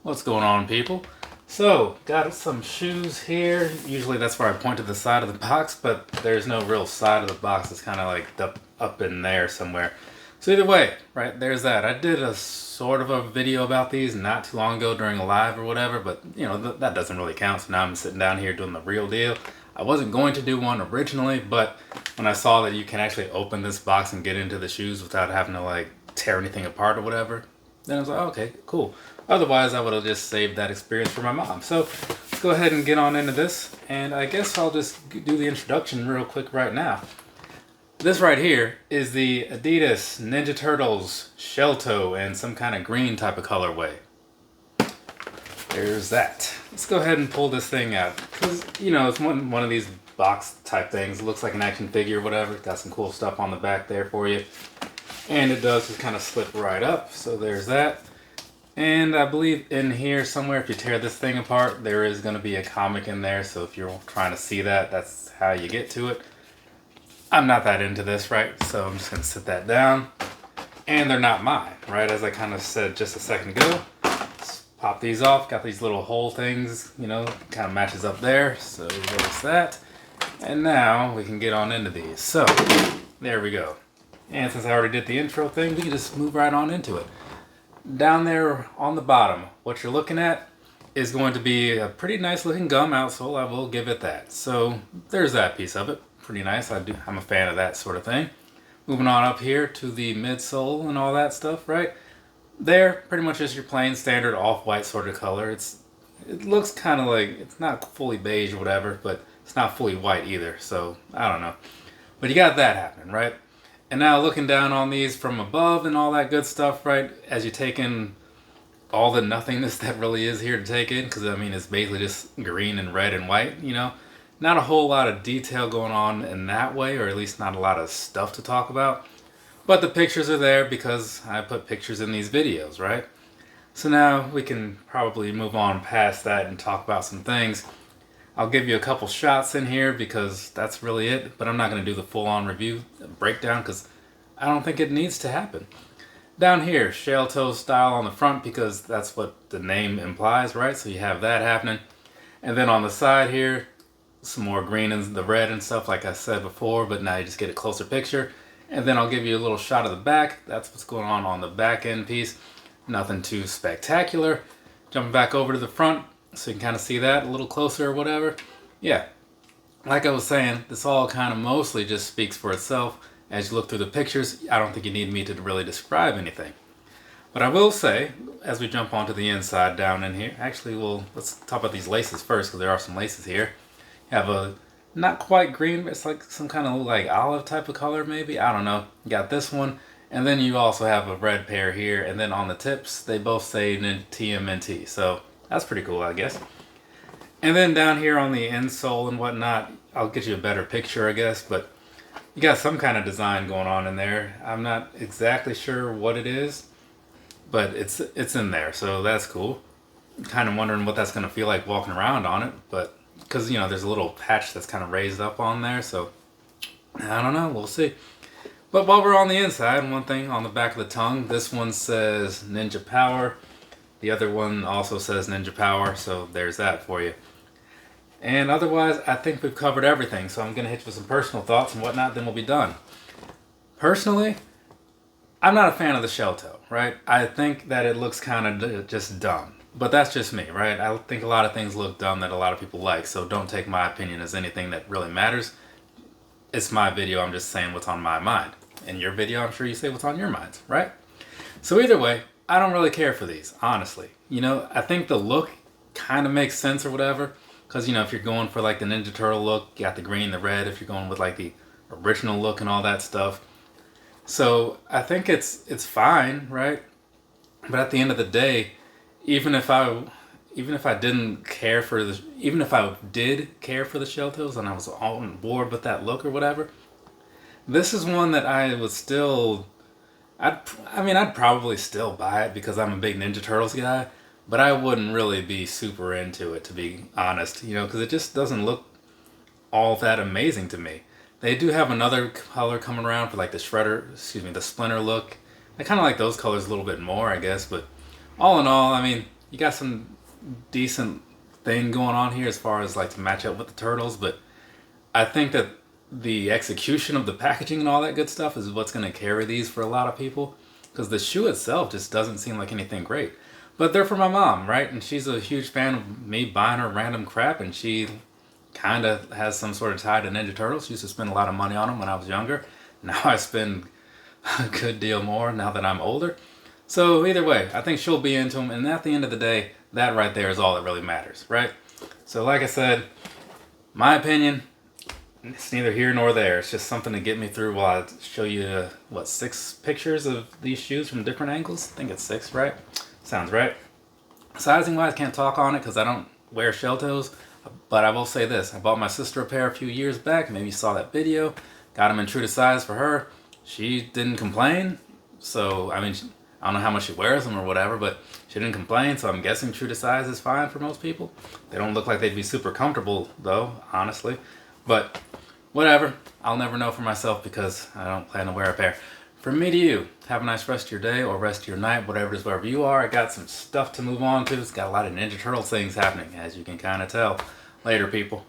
What's going on, people? So, got some shoes here. Usually that's where I point to the side of the box, but there's no real side of the box. It's kind of like up in there somewhere. So either way, right, there's that. I did a sort of a video about these not too long ago during a live or whatever, but you know, that doesn't really count. So now I'm sitting down here doing the real deal. I wasn't going to do one originally, but when I saw that you can actually open this box and get into the shoes without having to like tear anything apart or whatever, then I was like, oh, okay, cool. Otherwise, I would have just saved that experience for my mom. So let's go ahead and get on into this. And I guess I'll just do the introduction real quick right now. This right here is the Adidas Ninja Turtles Shelltoe in some kind of green type of colorway. There's that. Let's go ahead and pull this thing out. Because, you know, it's one of these box type things. It looks like an action figure or whatever. Got some cool stuff on the back there for you. And it does just kind of slip right up. So there's that. And I believe in here somewhere, if you tear this thing apart, there is going to be a comic in there. So if you're trying to see that, that's how you get to it. I'm not that into this, right? So I'm just going to sit that down. And they're not mine, right? As I kind of said just a second ago. Let's pop these off. Got these little hole things, you know, kind of matches up there. So there's that. And now we can get on into these. So there we go. And since I already did the intro thing, we can just move right on into it. Down there on the bottom, what you're looking at is going to be a pretty nice looking gum outsole. I will give it that. So there's that piece of it. Pretty nice. I'm a fan of that sort of thing. Moving on up here to the midsole and all that stuff, right? There, pretty much just your plain standard off-white sort of color. It looks kind of like, it's not fully beige or whatever, but it's not fully white either. So I don't know. But you got that happening, right? And now looking down on these from above and all that good stuff, right? As you take in all the nothingness that really is here to take in, because I mean, it's basically just green and red and white, you know? Not a whole lot of detail going on in that way, or at least not a lot of stuff to talk about. But the pictures are there because I put pictures in these videos, right? So now we can probably move on past that and talk about some things. I'll give you a couple shots in here because that's really it, but I'm not going to do the full-on review breakdown because I don't think it needs to happen. Down here, Shelltoe style on the front because that's what the name implies, right? So you have that happening. And then on the side here, some more green and the red and stuff like I said before, but now you just get a closer picture. And then I'll give you a little shot of the back. That's what's going on the back end piece. Nothing too spectacular. Jumping back over to the front so you can kind of see that a little closer or whatever. Yeah, like I was saying, this all kind of mostly just speaks for itself. As you look through the pictures, I don't think you need me to really describe anything. But I will say, as we jump onto the inside down in here, actually, let's talk about these laces first because there are some laces here. You have a not quite green, but it's like some kind of like olive type of color maybe. I don't know. You got this one. And then you also have a red pair here. And then on the tips, they both say TMNT. So that's pretty cool, I guess. And then down here on the insole and whatnot, I'll get you a better picture, I guess. But you got some kind of design going on in there. I'm not exactly sure what it is, but it's in there. So that's cool. I'm kind of wondering what that's going to feel like walking around on it. But because, you know, there's a little patch that's kind of raised up on there. So I don't know. We'll see. But while we're on the inside, one thing on the back of the tongue, this one says Ninja Power. The other one also says Ninja Power. So there's that for you. And otherwise, I think we've covered everything. So I'm going to hit you with some personal thoughts and whatnot, then we'll be done. Personally, I'm not a fan of the Shelltoe, right? I think that it looks kind of just dumb. But that's just me, right? I think a lot of things look dumb that a lot of people like. So don't take my opinion as anything that really matters. It's my video. I'm just saying what's on my mind. In your video, I'm sure you say what's on your minds, right? So either way, I don't really care for these, honestly. You know, I think the look kind of makes sense or whatever. Because, you know, if you're going for like the Ninja Turtle look, you got the green, the red. If you're going with like the original look and all that stuff. So I think it's fine, right? But at the end of the day, even if I didn't care for the, even if I did care for the Shelltoes and I was on board with that look or whatever, this is one that I would still, I'd probably still buy it because I'm a big Ninja Turtles guy, but I wouldn't really be super into it, to be honest, you know, because it just doesn't look all that amazing to me. They do have another color coming around for like the Splinter look. I kind of like those colors a little bit more, I guess, but all in all, I mean, you got some decent thing going on here as far as like to match up with the Turtles, but I think that the execution of the packaging and all that good stuff is what's going to carry these for a lot of people, because the shoe itself just doesn't seem like anything great. But they're for my mom, right? And she's a huge fan of me buying her random crap, and she kind of has some sort of tie to Ninja Turtles. She used to spend a lot of money on them when I was younger. Now I spend a good deal more now that I'm older. So either way, I think she'll be into them, and at the end of the day, that right there is all that really matters, right? So like I said, my opinion, it's neither here nor there. It's just something to get me through while I show you, 6 pictures of these shoes from different angles? I think it's 6, right? Sounds right. Sizing wise, can't talk on it because I don't wear Shelltoes, but I will say this. I bought my sister a pair a few years back. Maybe you saw that video. Got them in true to size for her. She didn't complain. So, I mean, I don't know how much she wears them or whatever, but she didn't complain, so I'm guessing true to size is fine for most people. They don't look like they'd be super comfortable, though, honestly. But whatever. I'll never know for myself because I don't plan to wear a pair. From me to you, have a nice rest of your day or rest of your night, whatever it is, wherever you are. I got some stuff to move on to. It's got a lot of Ninja Turtles things happening, as you can kind of tell. Later, people.